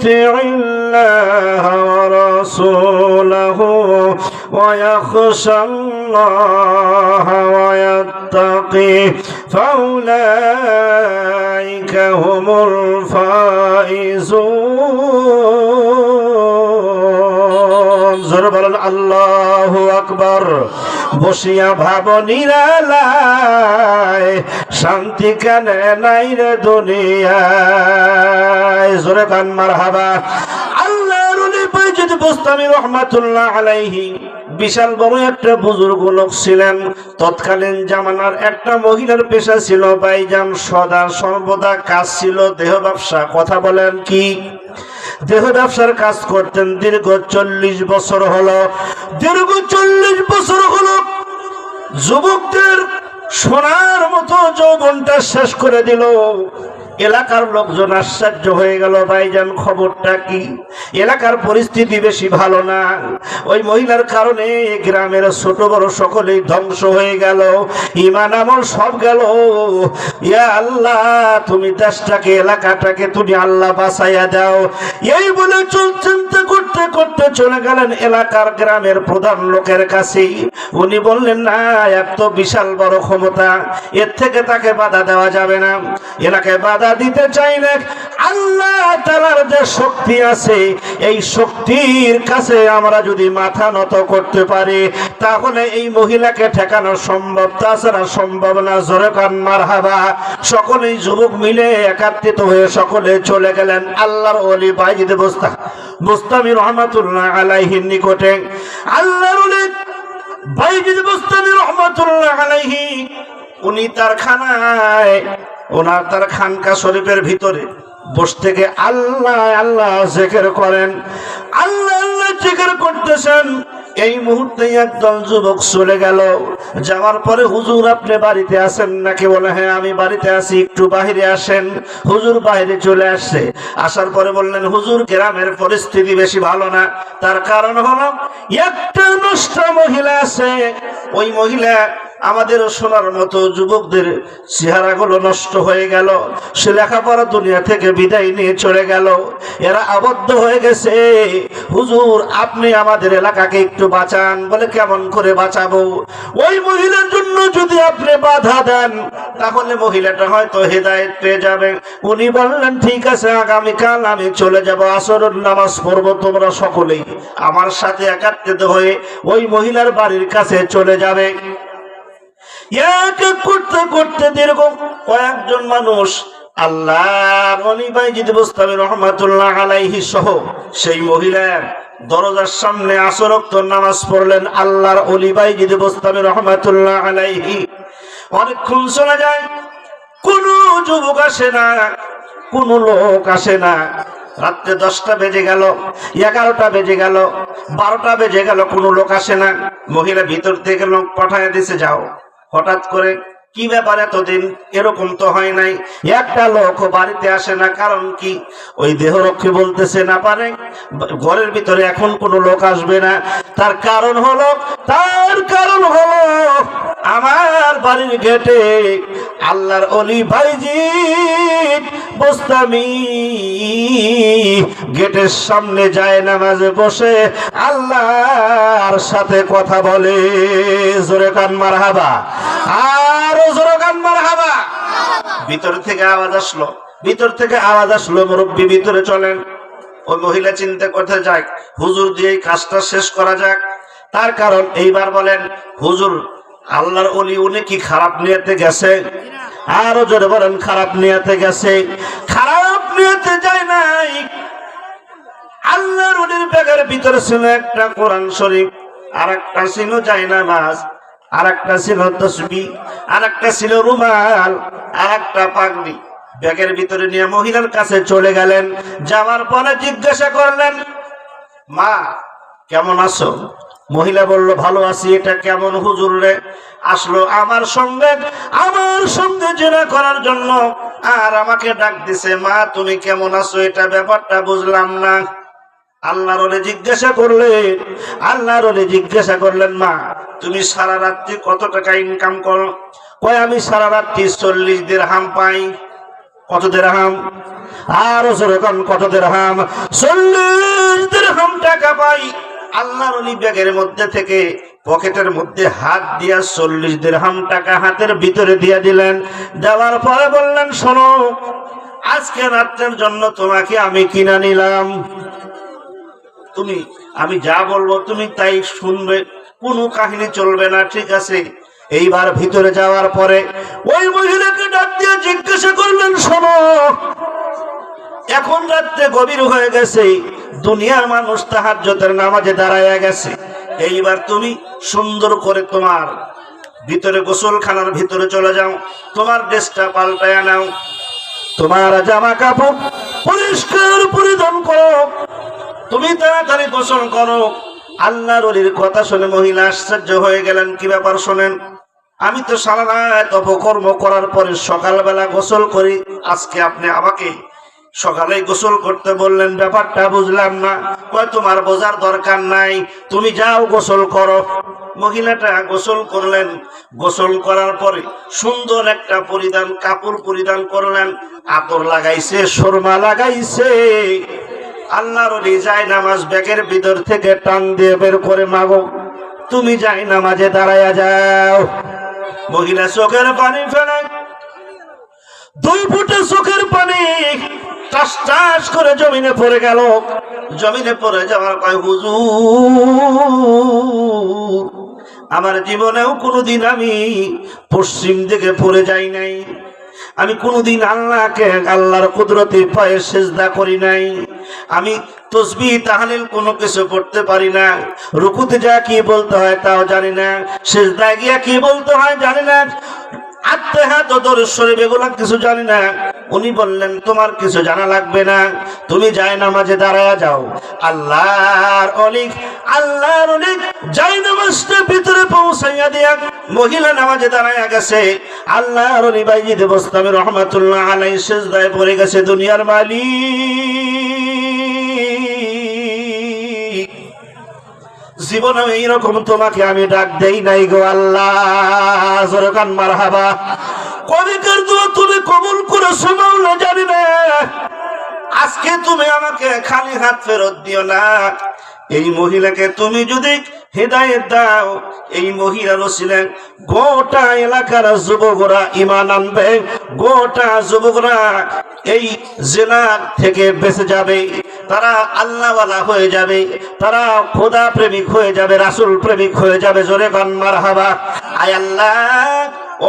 يطع الله ورسوله ويخشى الله ويتقيه فأولئك هم الفائزون زربل الله أكبر বসিয়া ভাব নিরালায় শান্তি কানে নাই রে দুনিয়ায় জোরে কান মারহাবা আল্লাহর ওলি বাইজিদ বুস্তামি রাহমাতুল্লাহ আলাইহি বিশাল বড় একটা বুজুর্গ লোক ছিলেন। তৎকালীন জামানার একটা মহিলার পেশা ছিল ভাইজান সদা সর্বদা কাজ ছিল দেহ ব্যবসা। কথা বলেন কি? দেহ ব্যবসার কাজ করতেন। দীর্ঘ 40 বছর হলো, দীর্ঘ 40 বছর হলো যুবকদের সোনার মতো যৌবনটা শেষ করে দিল। এলাকার লোকজন আশ্চর্য হয়ে গেল, ভাইজান খবরটা কি? এলাকার পরিস্থিতি বেশি ভালো না। ওই মহিলার কারণে গ্রামের ছোট বড় সকলেই ধ্বংস হয়ে গেল, ঈমান আমল সব গেল। ইয়া আল্লাহ, তুমি দেশটাকে এলাকাটাকে তুমি আল্লাহ বাঁচাইয়া দাও। এই বলে চিন্তা করতে করতে চলে গেলেন এলাকার গ্রামের প্রধান লোকের কাছে। উনি বললেন, না, এত বিশাল বড় ক্ষমতা, এর থেকে তাকে বাধা দেওয়া যাবে না। এলাকায় বাধা দিতে চাইলে আল্লাহ তাআলার যে শক্তি আছে, এই শক্তির কাছে আমরা যদি মাথা নত করতে পারি তাহলে এই মহিলাকে ঠেকানো সম্ভব, তাছাড়া সম্ভব না। জোরে কান মারহাবা। সকলেই যুবক মিলে একত্রিত হয়ে সকলে চলে গেলেন আল্লাহর ওলি বাইজিদ বুস্তামি রাহমাতুল্লাহ আলাইহির নিকটে। আল্লাহর ওলি বাইজিদ বুস্তামি রাহমাতুল্লাহ আলাইহি উনি তার খানায়, ওনার তার খানকা শরীফের ভিতরে বসে থেকে আল্লাহ আল্লাহ জিকির করেন, আল্লাহ আল্লাহ জিকির করতেছেন। এই মুহূর্তে একদল যুবক চলে গেল। যাওয়ার পরে, হুজুর আপনি বাড়িতে আছেন নাকি? বলে, হ্যাঁ আমি বাড়িতে আছি, একটু বাইরে আসেন। হুজুর বাইরে চলে আসছে। আসার পরে বললেন, হুজুর গ্রামের পরিস্থিতি বেশি ভালো না। তার কারণ হলো একটা নষ্ট মহিলা আছে। ওই মহিলা আমাদের সোনার মতো যুবকদের চেহারাগুলো নষ্ট হয়ে গেল। সে লেখাপড়া দুনিয়া থেকে বিদায় নিয়ে চলে গেল। এরা আবদ্ধ হয়ে গেছে। হুজুর আপনি আমাদের এলাকাকে একটু বাঁচান। বলে, কেমন করে বাঁচাবো? ওই মহিলার জন্য যদি আপনি বাধা দেন তাহলে মহিলাটা হয়তো হেদায়েত পেয়ে যাবে। উনি বললেন, ঠিক আছে, আগামীকাল আমি চলে যাব, আসরের নামাজ পড়বো, তোমরা সকলেই আমার সাথে একত্রিত হয়ে ওই মহিলার বাড়ির কাছে চলে যাবে। এক এক করতে করতে দীর্ঘ কয়েকজন মানুষ আল্লাহর ওলি বাইজিদ বুস্তামি রাহমাতুল্লাহ আলাইহি সহ সেই মহিলার দরজার সামনে আসর ওয়াক্ত নামাজ পড়লেন আল্লাহর ওলি বাইজিদ বুস্তামি রাহমাতুল্লাহ আলাইহি। অনেকক্ষণ চলে যায়, কোন যুবক আসে না, কোন লোক আসে না। রাত্রে 10টা বেজে গেল, 11টা বেজে গেল, 12টা বেজে গেল, কোনো লোক আসে না। মহিলা ভিতর থেকে লোক পাঠায় দিছে, যাও। হঠাৎ করে, কি ব্যাপার, এতদিন এরকম তো হয় নাই, একটা লোক বাড়িতে আসে না, কারণ কি? ওই দেহরক্ষী বলতেছে না পারে ঘরের ভিতরে এখন কোনো লোক আসবে না। তার কারণ হলো আমার বাড়ির গেটে আল্লাহর ওলি বাইজিদ বুস্তামি গেটের সামনে যায় নামাজে বসে আল্লাহর সাথে কথা বলে। জোরে কান মারহাবা, আর জোরে কান মারহাবা। ভিতর থেকে আওয়াজ আসলো, মুরব্বী ভিতরে চলেন। ওই মহিলা চিন্তা করতে যায়, হুজুর দিয়ে কাজটা শেষ করা যাক। তার কারণ এইবার বলেন, হুজুর আল্লাহর ওলি উনি কি খারাপ নিয়তে গেছে? আরো জোরে বলেন, খারাপ নিয়তে গেছে? খারাপ নিয়তে যায় নাই। আল্লাহর ওলির ব্যাগের ভিতরে ছিল একটা কোরআন শরীফ, আর একটা ছিল জায়নামাজ, আর একটা ছিল তাসবিহ, আর একটা ছিল রুমাল, আর একটা পাগড়ি। ব্যাগের ভিতরে নিয়ে মহিলার কাছে চলে গেলেন। যাওয়ার পরে জিজ্ঞাসা করলেন, মা কেমন আছো? মহিলা বলল, ভালো আছি। এটা কেমন হুজুর রে? আসলো আমার সঙ্গে জেনা করার জন্য, আর আমাকে ডাক দিছে, মা তুমি কেমন আছো? এটা ব্যাপারটা বুঝলাম না। আল্লাহর ওলি জিজ্ঞাসা করলেন, মা তুমি সারা রাত্রি কত টাকা ইনকাম করো? কয় আমি সারা রাত্রি 40 দিরহাম পাই। কত দিরহাম? আর যখন কত দিরহাম? 40 দিরহাম টাকা পাই। আল্লাহর ওলি ব্যাগের মধ্যে থেকে পকেটের মধ্যে হাত দিয়া 40 দিরহাম টাকা হাতের ভিতরে দিয়ে দিলেন। দেওয়ার পরে বললেন, শোনো, আজকে রাত্রের জন্য তোমাকে আমি কিনা নিলাম, আমি যা বলবো তুমি তাই শুনবে, কোনো কাহিনী চলবে না, ঠিক আছে? এইবার ভিতরে যাওয়ার পরে ওই মহিলাকে ডাক দিয়ে জিজ্ঞাসা করলেন, শোনো, এখন রাত্রে গভীর হয়ে গেছে, দুনিয়ার মানুষ তাহাজ্জুদের নামাজে দাঁড়ায় গেছে, এইবার তুমি সুন্দর করে তোমার ভিতরে গোসলখানার ভিতরে চলে যাও, তোমার ড্রেসটা পাল্টায়া নাও, তোমার জামা কাপড় পরিষ্কার পরিধান করো, তুমি তাড়াতাড়ি গোসল করো। আল্লাহর ওলির কথা শুনে মহিলা আশ্চর্য হয়ে গেলেন। কি ব্যাপার শোনেন, আমি তো সারা রাত অপকর্ম করার পরে সকালবেলা গোসল করি, আজকে আপনি আমাকে সকালে গোসল করতে বললেন, ব্যাপারটা বুঝলাম না। কয়, তোমার বোঝার দরকার নাই, তুমি যাও গোসল করো। মহিলাটা গোসল করলেন। গোসল করার পরে সুন্দর একটা কাপড় পরিধান করলেন, আতর লাগাইছে, সুরমা লাগাইছে। আল্লাহর ওলি যায় নামাজ ব্যাগের ভিতর থেকে টান দিয়ে বের করে, মাগো তুমি যাই নামাজে দাঁড়ায়া যাও। মহিলা চোখের পানি ফেলে, 2 ফুটে চোখের পানি টাস টাস করে জমিনে পড়ে গেল। জমিনে পড়ে যাওয়ার কয়, হুজুর, আমার জীবনেও কোনোদিন আমি পশ্চিম দিকে পড়ে যাই নাই, আমি কোনোদিন আল্লাহর কুদরতি পায়ে সিজদা করি নাই, আমি তাসবিহ তাহলিল কোনো কিছু পড়তে পারি না, রুকুতে যা কি বলতে হয় তাও জানি না, সিজদায় গিয়া কি বলতে হয় জানি না, আত্তাহাত ও দরুদ শরীফ এগুলা কিছু জানি না। উনি বললেন, তোমার কিছু জানা লাগবে না, তুমি যায় নামাজে দাঁড়ায়া যাও। আল্লাহর ওলি যায় নামাজটা ভিতরে পৌঁছাইয়া দিয়া মহিলা নামাজে দাঁড়ায়া গেছে। আল্লাহর ওলি বাইজিদ বোস্তামি রহমাতুল্লাহ আলাইহি সিজদায় পড়ে গেছে। দুনিয়ার মালিক, জীবনে এইরকম তোমাকে আমি ডাক দেই নাই গো আল্লাহ। জোরকান মারহাবা। কবিকার দোয়া তুমি কবুল করেছো মাওলা জানি না, আজকে তুমি আমাকে খালি হাত ফেরত দিও না। এই মহিলাকে তুমি যদি হেদায়েত দাও, এই মহিলার ওসিলে গোটা এলাকার যুবকরা ঈমান আনবে, গোটা যুবকরা এই জিনা থেকে বেঁচে যাবে, তারা আল্লাহওয়ালা হয়ে যাবে, তারা খোদা প্রেমিক হয়ে যাবে, রাসূল প্রেমিক হয়ে যাবে। জোরে গান মারহাবা। আয় আল্লাহ,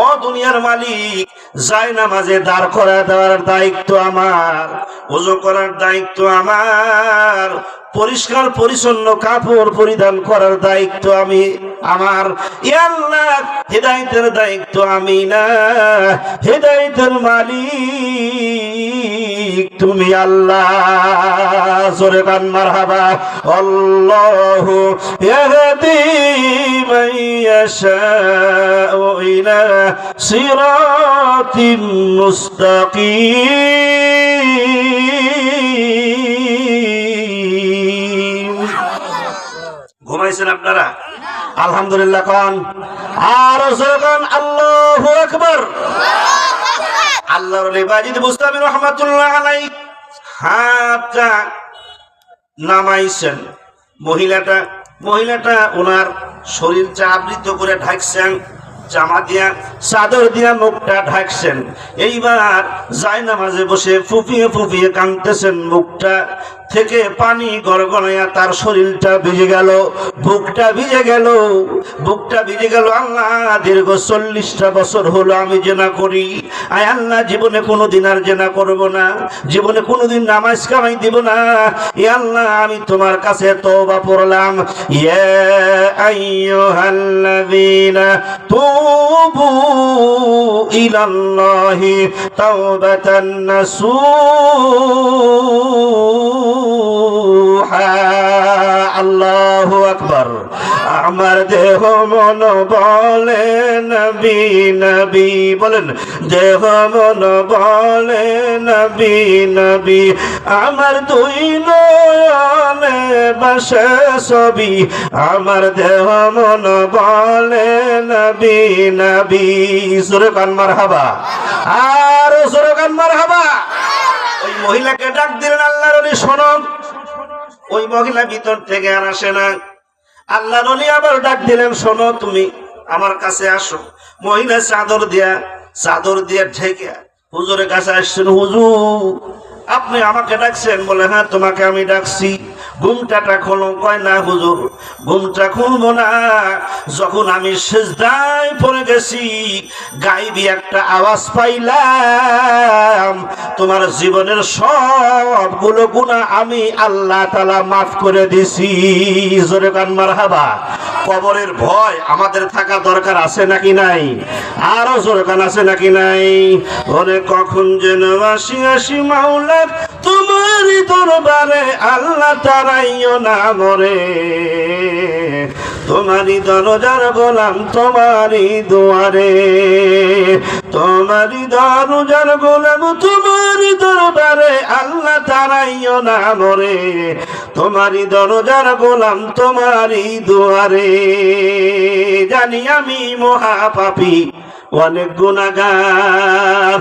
ও দুনিয়ার মালিক, যায় নামাজে দাঁড় করা দেওয়ার দায়িত্ব আমার, ওযু করার দায়িত্ব আমার, পরিষ্কার পরিচ্ছন্ন কাপড় পরিধান করার দায়িত্ব আমার। ইয়া আল্লাহ, হেদায়েতের দায়িত্ব আমি না, হেদায়েতের মালিক তুমি আল্লাহ। জোরে গান মারহাবা। আল্লাহু ইয়াহদি মান ইয়াশাউ ইলা সিরাতিম মুস্তাকিম। ঘুমাইছেন আপনারা? আলহামদুলিল্লাহ কোন আর যখন আল্লাহু আকবার। আল্লাহর ওলি বাইজিদ বুস্তামি রহমাতুল্লাহ আলাইহি হাতটা নামাইছেন। মহিলাটা ওনার শরীরটা আবৃত করে ঢাকছেন, জামা দিয়া চাদর দিয়া মুখটা ঢাকছেন। এইবার যায় নামাজে বসে ফুফিয়ে ফুফিয়ে কাঁদতেছেন, মুখটা থেকে পানি গড়গড়াইয়া তার শরীরটা ভিজে গেল, বুকটা ভিজে গেল। আল্লাহ, দীর্ঘ 40টা বছর হলো আমি জেনা করি। আয় আল্লাহ, জীবনে কোনোদিন আর জেনা করব না, জীবনে কোনোদিন নামাজ কামাই দিব না। এ আল্লাহ, আমি তোমার কাছে তওবা পড়লাম। ইয়া আইয়ুহাল্লাযীনা তুবু ইলাল্লাহি তাওবাতান নাসুহা। আল্লাহু আকবার। আমার দেহ মন বলে নবী নবী, বলেন দেহ মন বলে নবী নবী, আমার 2 নয়নে বসে ছবি, আমার দেহ মন বলে নবী নবী। সুরে গান মারহাবা, আর সুরে গান মারহাবা। ওই মহিলাকে ডাক দিলেন, আল্লাহর ওলি শোনো। ওই মহিলা ভিতর থেকে আর আসে না। আল্লাহর ওলি আবার ডাক দিলেন, শোনো তুমি আমার কাছে আসো। মহিলা চাদর দিয়ে ঢেকে হুজুরের কাছে আসছেন। হুজুর আপনি আমাকে ডাকছেন? বলে হ্যাঁ তোমাকে আমি ডাকছি। ঘুমটাটা খোলো। কয় না হুজুর ঘুমটা খুলবো না। যখন আমি সিজদায় পড়ে গেছি গায়েবী একটা আওয়াজ পাইলাম, তোমার জীবনের সবগুলো গুনাহ আমি আল্লাহ তাআলা মাফ করে দিছি। জোরে কান মারহাবা। কবরের ভয় আমাদের থাকা দরকার আছে নাকি নাই? আরো জোরে কান আছে নাকি নাই? ওরে কখন যেন আসি মাওলা তোমারই দরবারে, আল্লাহ তারাইও না মরে। তোমারই দরজার গোলাম তোমারই দুয়ারে, তোমারই দরজার গোলাম তোমারই দরবারে, আল্লাহ তারাইও না মরে। তোমারই দরজার গোলাম তোমারই দুয়ারে। জানি আমি মহা পাপী, অনেক গুনাহগার।